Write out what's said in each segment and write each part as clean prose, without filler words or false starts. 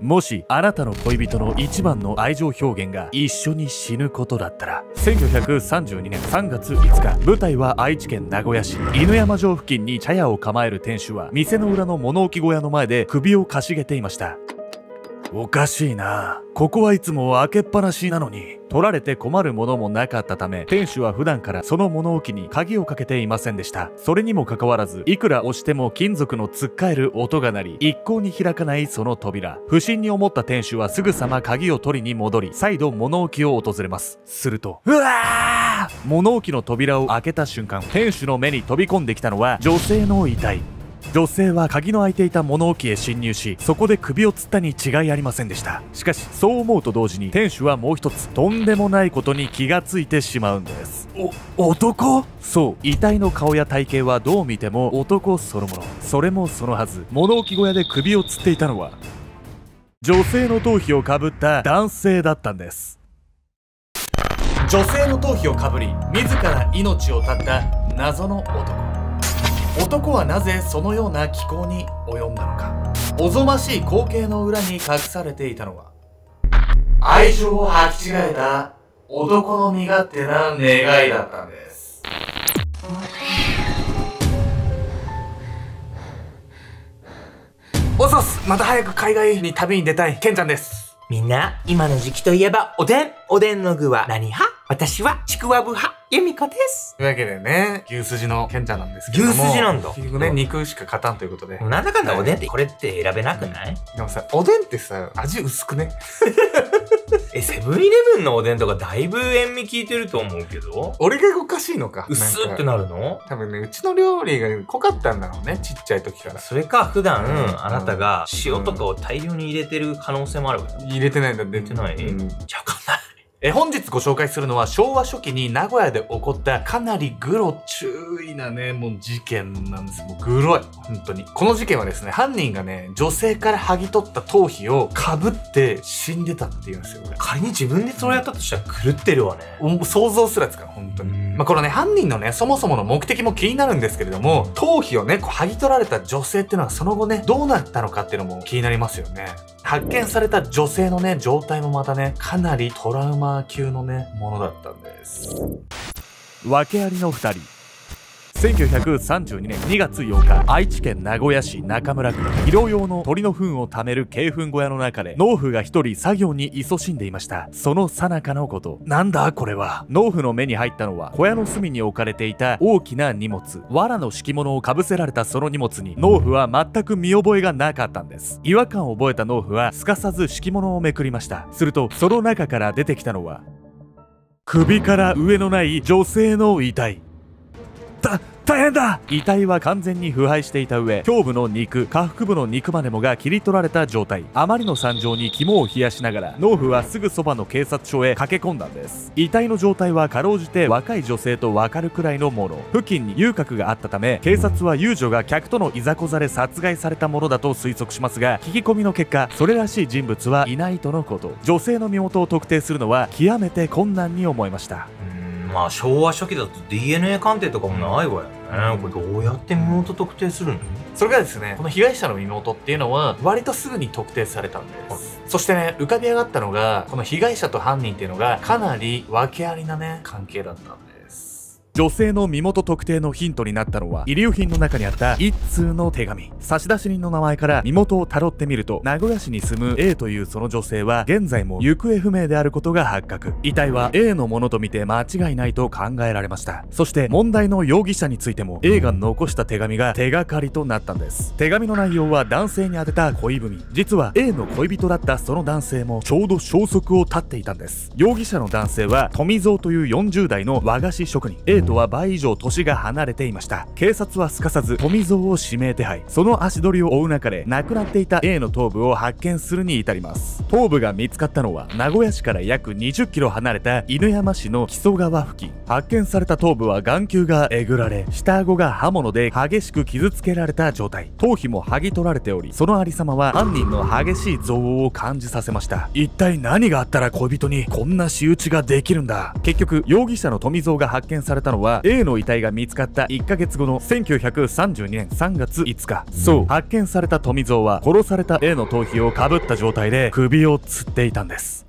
もしあなたの恋人の一番の愛情表現が一緒に死ぬことだったら。1932年3月5日、舞台は愛知県名古屋市。犬山城付近に茶屋を構える店主は店の裏の物置小屋の前で首をかしげていました。おかしいな。ここはいつも開けっぱなしなのに。取られて困るものもなかったため、店主は普段からその物置に鍵をかけていませんでした。それにもかかわらず、いくら押しても金属のつっかえる音が鳴り、一向に開かないその扉。不審に思った店主はすぐさま鍵を取りに戻り、再度物置を訪れます。すると、うわー！物置の扉を開けた瞬間、店主の目に飛び込んできたのは女性の遺体。女性は鍵の開いていた物置へ侵入し、そこで首を吊ったに違いありませんでした。しかしそう思うと同時に、店主はもう一つとんでもないことに気がついてしまうんです。男？そう、遺体の顔や体型はどう見ても男そのもの。それもそのはず、物置小屋で首を吊っていたのは女性の頭皮をかぶった男性だったんです。女性の頭皮をかぶり、自ら命を絶った謎の男はなぜそのような奇行に及んだのか。おぞましい光景の裏に隠されていたのは、愛情を履き違えた男の身勝手な願いだったんです。おそす、また早く海外に旅に出たいケンちゃんです。みんな、今の時期といえばおでん。おでんの具は何派？私はちくわぶ派、由美子です。というわけでね、牛すじのケンちゃんなんですけども。牛すじなんだ。結局ね、肉しか勝たんということで。なんだかんだおでんってこれって選べなくない？でもさ、おでんってさ、味薄くね。セブンイレブンのおでんとかだいぶ塩味効いてると思うけど。俺がおかしいのか。薄ってなるの？多分ね、うちの料理が濃かったんだろうね、ちっちゃい時から。それか、普段、あなたが塩とかを大量に入れてる可能性もあるわよ。入れてないんだって。入れてない？じゃあわかんない。本日ご紹介するのは昭和初期に名古屋で起こったかなりグロ注意なね、もう事件なんです。もうグロい。本当に。この事件はですね、犯人がね、女性から剥ぎ取った頭皮を被って死んでたっていうんですよ。仮に自分でそれやったとしたら狂ってるわね。想像すらつかん、本当に。まあこのね、犯人のね、そもそもの目的も気になるんですけれども、頭皮をね、剥ぎ取られた女性っていうのはその後ね、どうなったのかっていうのも気になりますよね。発見された女性のね、状態もまたね、かなりトラウマ級のね、ものだったんです。訳ありの2人。1932年2月8日、愛知県名古屋市中村区の肥料用の鳥の糞を貯める鶏糞小屋の中で、農夫が一人作業に勤しんでいました。その最中のこと。なんだこれは。農夫の目に入ったのは、小屋の隅に置かれていた大きな荷物。藁の敷物をかぶせられたその荷物に、農夫は全く見覚えがなかったんです。違和感を覚えた農夫は、すかさず敷物をめくりました。すると、その中から出てきたのは、首から上のない女性の遺体。大変だ！遺体は完全に腐敗していた上、胸部の肉、下腹部の肉までもが切り取られた状態。あまりの惨状に肝を冷やしながら、農夫はすぐそばの警察署へ駆け込んだんです。遺体の状態はかろうじて若い女性とわかるくらいのもの。付近に遊郭があったため、警察は遊女が客とのいざこざで殺害されたものだと推測しますが、聞き込みの結果、それらしい人物はいないとのこと。女性の身元を特定するのは極めて困難に思えました。まあ昭和初期だと DNA 鑑定とかもないわよね。これどうやって身元特定するの？それがですね、この被害者の身元っていうのは割とすぐに特定されたんです。そしてね、浮かび上がったのが、この被害者と犯人っていうのがかなり訳ありなね、関係だったんです。女性の身元特定のヒントになったのは、遺留品の中にあった一通の手紙。差出人の名前から身元をたどってみると、名古屋市に住む A というその女性は現在も行方不明であることが発覚。遺体は A のものとみて間違いないと考えられました。そして問題の容疑者についても A が残した手紙が手がかりとなったんです。手紙の内容は男性に宛てた恋文。実は A の恋人だったその男性もちょうど消息を絶っていたんです。容疑者の男性は富蔵という40代の和菓子職人。A とは倍以上年が離れていました。警察はすかさず富蔵を指名手配。その足取りを追う中で亡くなっていた A の頭部を発見するに至ります。頭部が見つかったのは名古屋市から約20キロ離れた犬山市の木曽川付近。発見された頭部は眼球がえぐられ、下顎が刃物で激しく傷つけられた状態。頭皮も剥ぎ取られており、そのありさまは犯人の激しい憎悪を感じさせました。一体何があったら恋人にこんな仕打ちができるんだ。結局容疑者の富蔵が発見されたののは A の遺体が見つかった1ヶ月後の1932年3月5日。そう、発見された富蔵は殺された A の頭皮をかぶった状態で首を吊っていたんです。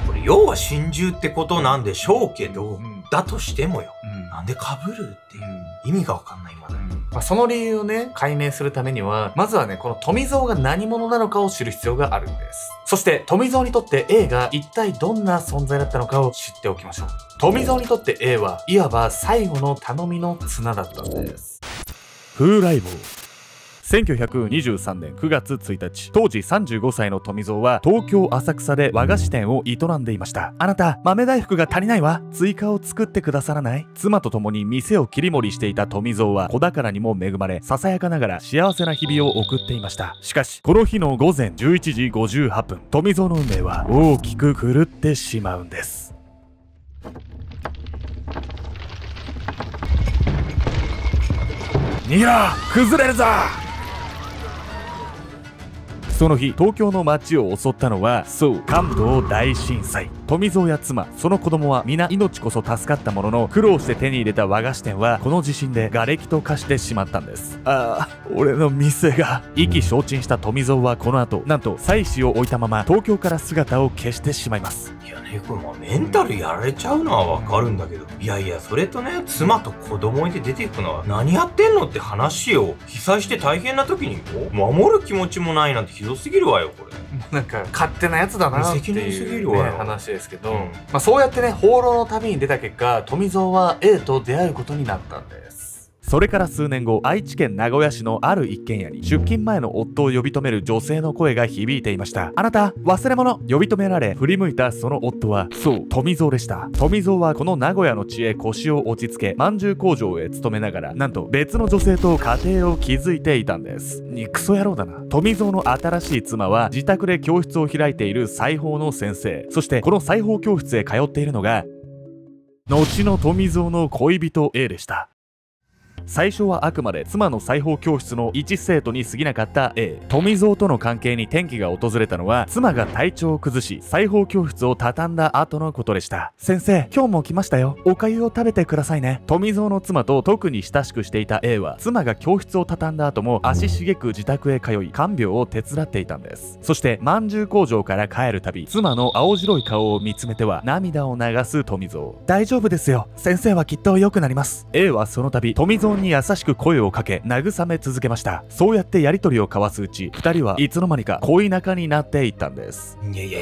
これ要は心中ってことなんでしょうけど、だとしてもよ、なんでかぶるっていう意味がわかんないまだに。その理由をね、解明するためには、まずはね、この富蔵が何者なのかを知る必要があるんです。そして富蔵にとって A が一体どんな存在だったのかを知っておきましょう。富蔵にとって A はいわば最後の頼みの綱だったんです。風来坊。1923年9月1日、当時35歳の富蔵は東京浅草で和菓子店を営んでいました。あなた、豆大福が足りないわ。追加を作ってくださらない？妻と共に店を切り盛りしていた富蔵は子宝にも恵まれ、ささやかながら幸せな日々を送っていました。しかし、この日の午前11時58分、富蔵の運命は大きく狂ってしまうんです。逃げろ！崩れるぞ！その日、東京の街を襲ったのは、そう、関東大震災。富蔵や妻、その子供は皆命こそ助かったものの、苦労して手に入れた和菓子店は、この地震で瓦礫と化してしまったんです。ああ、俺の店が。意気消沈した富蔵はこの後、なんと、妻子を置いたまま、東京から姿を消してしまいます。いやね、これメンタルやられちゃうのはわかるんだけど、いやいや、それとね、妻と子供いて出ていくのは、何やってんのって話を、被災して大変な時に守る気持ちもないなんてひどすぎるわよ、これ。なんか勝手なやつだなっていう、ね、話ですけど、そうやってね、放浪の旅に出た結果、富蔵は A と出会うことになったんです。それから数年後、愛知県名古屋市のある一軒家に出勤前の夫を呼び止める女性の声が響いていました。あなた、忘れ物！呼び止められ、振り向いたその夫は、そう、富蔵でした。富蔵はこの名古屋の地へ腰を落ち着け、饅頭工場へ勤めながら、なんと別の女性と家庭を築いていたんです。クソ野郎だな。富蔵の新しい妻は、自宅で教室を開いている裁縫の先生。そして、この裁縫教室へ通っているのが、後の富蔵の恋人 A でした。最初はあくまで妻の裁縫教室の一生徒に過ぎなかった A。富蔵との関係に転機が訪れたのは、妻が体調を崩し裁縫教室を畳んだ後のことでした。先生、今日も来ましたよ。お粥を食べてくださいね。富蔵の妻と特に親しくしていた A は、妻が教室を畳んだ後も足しげく自宅へ通い看病を手伝っていたんです。そして饅頭工場から帰るたび、妻の青白い顔を見つめては涙を流す富蔵。大丈夫ですよ。先生はきっと良くなります。A はその度富蔵に優しく声をかけ慰め続けました。そうやってやり取りを交わすうち、二人はいつの間にか恋仲になっていったんです。いや、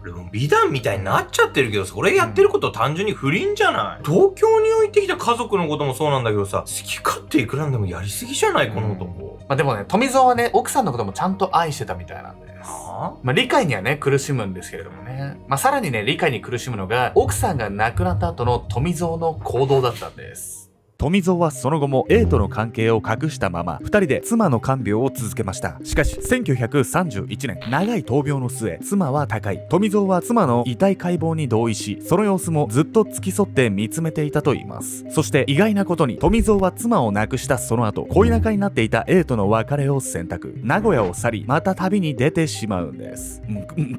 俺も美談みたいになっちゃってるけど、それやってること単純に不倫じゃない？東京に置いてきた家族のこともそうなんだけどさ、好き勝手いくらんでもやりすぎじゃない、この男。でもね、富蔵はね、奥さんのこともちゃんと愛してたみたいなんです。理解にはね、苦しむんですけれどもね。さらにね、理解に苦しむのが、奥さんが亡くなった後の富蔵の行動だったんです。富蔵はその後も A との関係を隠したまま、二人で妻の看病を続けました。しかし、1931年、長い闘病の末、妻は他界。富蔵は妻の遺体解剖に同意し、その様子もずっと付き添って見つめていたといいます。そして意外なことに、富蔵は妻を亡くしたその後、恋仲になっていた A との別れを選択。名古屋を去り、また旅に出てしまうんです。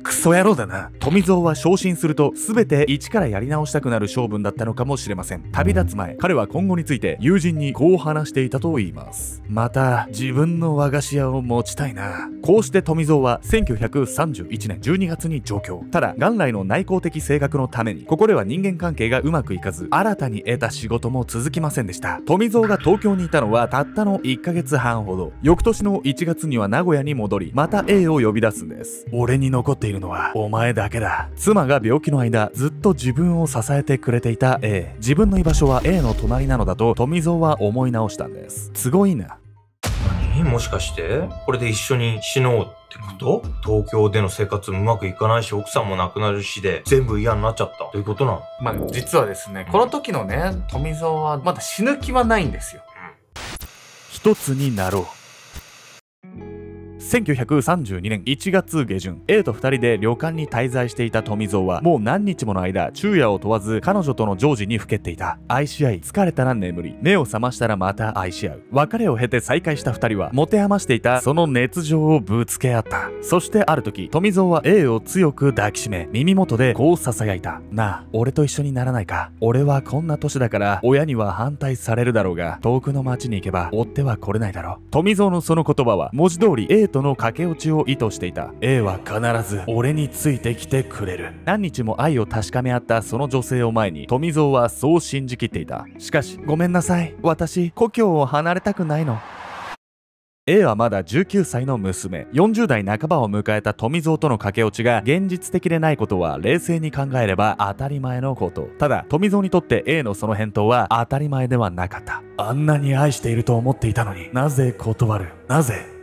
クソ野郎だな。富蔵は昇進すると、全て一からやり直したくなる性分だったのかもしれません。旅立つ前、彼は今後について友人にこう話していたと言います。また自分の和菓子屋を持ちたいな。こうして富蔵は1931年12月に上京。ただ元来の内向的性格のために、ここでは人間関係がうまくいかず、新たに得た仕事も続きませんでした。富蔵が東京にいたのはたったの1ヶ月半ほど。翌年の1月には名古屋に戻り、また A を呼び出すんです。俺に残っているのはお前だけだ。妻が病気の間ずっと自分を支えてくれていた A。自分の居場所は A の隣なのだと富蔵は思い直したんです。すごいな。もしかしてこれで一緒に死のうってこと？東京での生活もうまくいかないし、奥さんも亡くなるしで全部嫌になっちゃったということなの？実はですね、この時のね、富蔵はまだ死ぬ気はないんですよ。一つになろう。1932年1月下旬、A と2人で旅館に滞在していた富蔵はもう何日もの間昼夜を問わず彼女との常時にふけっていた。愛し合い、疲れたら眠り、目を覚ましたらまた愛し合う。別れを経て再会した2人は持て余していたその熱情をぶつけ合った。そしてある時、富蔵は A を強く抱きしめ耳元でこう囁いた。なあ、俺と一緒にならないか。俺はこんな年だから親には反対されるだろうが、遠くの町に行けば追っては来れないだろう。富蔵のその言葉は文字通り A との駆け落ちを意図していた。 A は必ず俺についてきてくれる。何日も愛を確かめ合ったその女性を前に富蔵はそう信じきっていた。しかし、ごめんなさい、私故郷を離れたくないの。A はまだ19歳の娘。40代半ばを迎えた富蔵との駆け落ちが現実的でないことは冷静に考えれば当たり前のこと。ただ、富蔵にとって A のその返答は当たり前ではなかった。あんなに愛していると思っていたのに、なぜ断る？なぜ？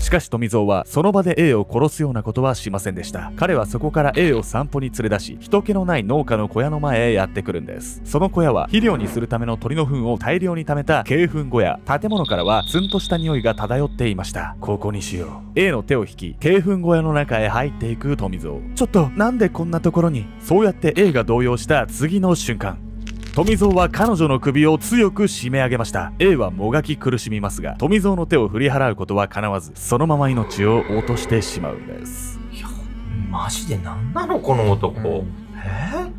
しかし富蔵はその場で A を殺すようなことはしませんでした。彼はそこから A を散歩に連れ出し、人気のない農家の小屋の前へやってくるんです。その小屋は肥料にするための鳥の糞を大量に溜めた鶏糞小屋。建物からはツンとした匂いが漂っていました。ここにしよう。 A の手を引き鶏糞小屋の中へ入っていく富蔵。ちょっと、なんでこんなところに？そうやって A が動揺した次の瞬間、富蔵は彼女の首を強く締め上げました。 A はもがき苦しみますが、富蔵の手を振り払うことは叶わず、そのまま命を落としてしまうんです。いや、マジで何なのこの男。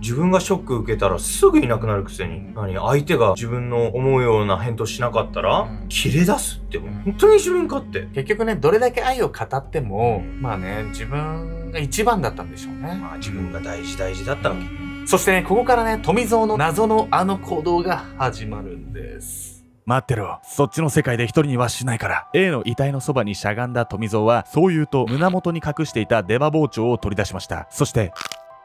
自分がショック受けたらすぐいなくなるくせに、相手が自分の思うような返答しなかったら、切れ出すって本当に自分かって。結局ね、どれだけ愛を語っても、まあね、自分が一番だったんでしょうね。まあ自分が大事だったわけ。そしてね、ここからね、富蔵の謎のあの行動が始まるんです。待ってろ、そっちの世界で一人にはしないから。 A の遺体のそばにしゃがんだ富蔵はそう言うと胸元に隠していた出刃包丁を取り出しました。そして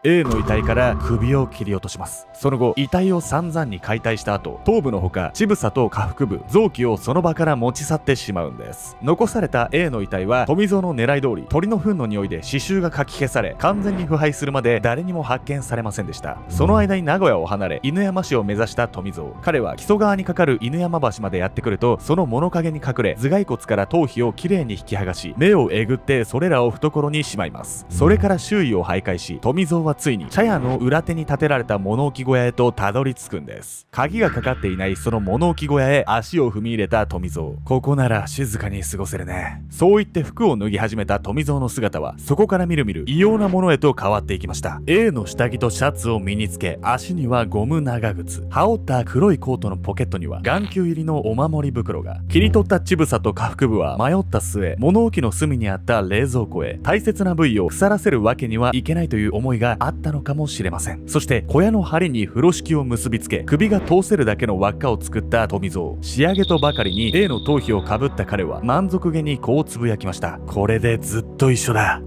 A の遺体から首を切り落とします。その後、遺体を散々に解体した後、頭部のほか乳房と下腹部、臓器をその場から持ち去ってしまうんです。残された A の遺体は富蔵の狙い通り鳥の糞の匂いで刺繍がかき消され、完全に腐敗するまで誰にも発見されませんでした。その間に名古屋を離れ犬山市を目指した富蔵。彼は木曽川に架かる犬山橋までやってくると、その物陰に隠れ頭蓋骨から頭皮をきれいに引き剥がし、目をえぐってそれらを懐にしまいます。それから周囲を徘徊し、富蔵はついに茶屋の裏手に建てられた物置小屋へとたどり着くんです。鍵がかかっていないその物置小屋へ足を踏み入れた富蔵。ここなら静かに過ごせるね。そう言って服を脱ぎ始めた富蔵の姿は、そこからみるみる異様なものへと変わっていきました。 A の下着とシャツを身につけ、足にはゴム長靴、羽織った黒いコートのポケットには眼球入りのお守り袋が。切り取った乳房と下腹部は迷った末、物置の隅にあった冷蔵庫へ。大切な部位を腐らせるわけにはいけないという思いがあったのかもしれません。そして小屋の梁に風呂敷を結びつけ、首が通せるだけの輪っかを作った富蔵。仕上げとばかりに A の頭皮をかぶった彼は満足げにこうつぶやきました。これでずっと一緒だ。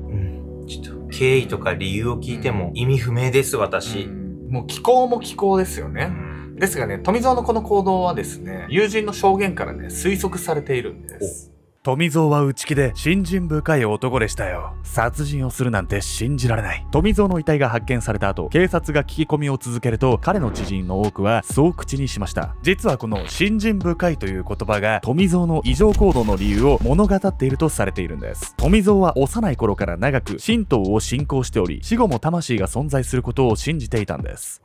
ちょっと経緯とか理由を聞いても意味不明です、私。もう気候も気候ですよね。ですがね、富蔵のこの行動はですね、友人の証言からね、推測されているんです。富蔵は内気で信心深い男でしたよ。殺人をするなんて信じられない。富蔵の遺体が発見された後、警察が聞き込みを続けると、彼の知人の多くはそう口にしました。実はこの信心深いという言葉が富蔵の異常行動の理由を物語っているとされているんです。富蔵は幼い頃から長く神道を信仰しており、死後も魂が存在することを信じていたんです。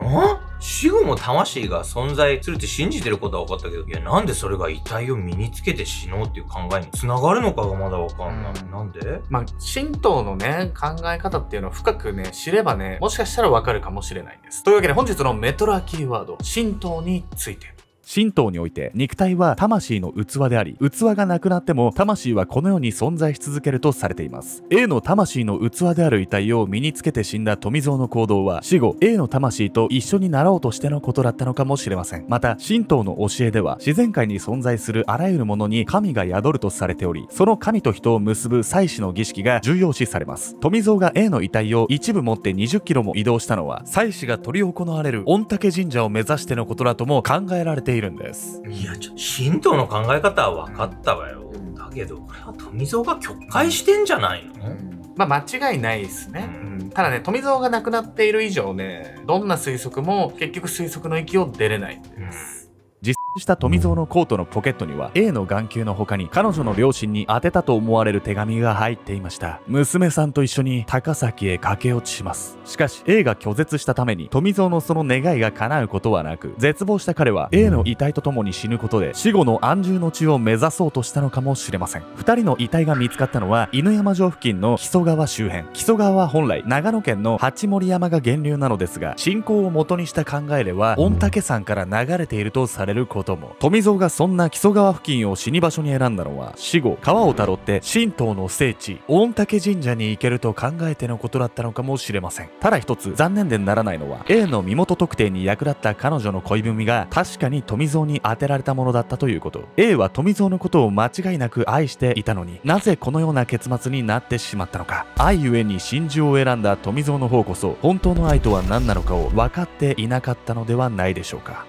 死後も魂が存在するって信じてることは分かったけど、いや、なんでそれが遺体を身につけて死のうっていう考えに繋がるのかがまだ分かんない。なんで？まあ、神道のね、考え方っていうのを深くね、知ればね、もしかしたら分かるかもしれないんです。というわけで本日のメトラキーワード、神道について。神道において肉体は魂の器であり、器がなくなっても魂はこの世に存在し続けるとされています。 A の魂の器である遺体を身につけて死んだ富蔵の行動は、死後 A の魂と一緒になろうとしてのことだったのかもしれません。また神道の教えでは、自然界に存在するあらゆるものに神が宿るとされており、その神と人を結ぶ祭祀の儀式が重要視されます。富蔵が A の遺体を一部持って20キロも移動したのは、祭祀が執り行われる御嶽神社を目指してのことだとも考えられているんです。いや、神道の考え方は分かったわよ。だけど、これは富蔵が曲解してんじゃないの？まあ間違いないですね。ただね、富蔵が亡くなっている以上ね、どんな推測も結局推測の域を出れないんです。した富蔵のコートのポケットには A の眼球の他に彼女の両親に宛てたと思われる手紙が入っていました。娘さんと一緒に高崎へ駆け落ちします。しかし A が拒絶したために富蔵のその願いが叶うことはなく、絶望した彼は A の遺体と共に死ぬことで死後の安住の地を目指そうとしたのかもしれません。2人の遺体が見つかったのは犬山城付近の木曽川周辺。木曽川は本来長野県の八森山が源流なのですが、信仰を元にした考えでは御嶽山から流れているとされることも。富蔵がそんな木曽川付近を死に場所に選んだのは、死後川をたどって神道の聖地御嶽神社に行けると考えてのことだったのかもしれません。ただ一つ残念でならないのは A の身元特定に役立った彼女の恋文が確かに富蔵に当てられたものだったということ。 A は富蔵のことを間違いなく愛していたのに、なぜこのような結末になってしまったのか。愛ゆえに心中を選んだ富蔵の方こそ本当の愛とは何なのかを分かっていなかったのではないでしょうか。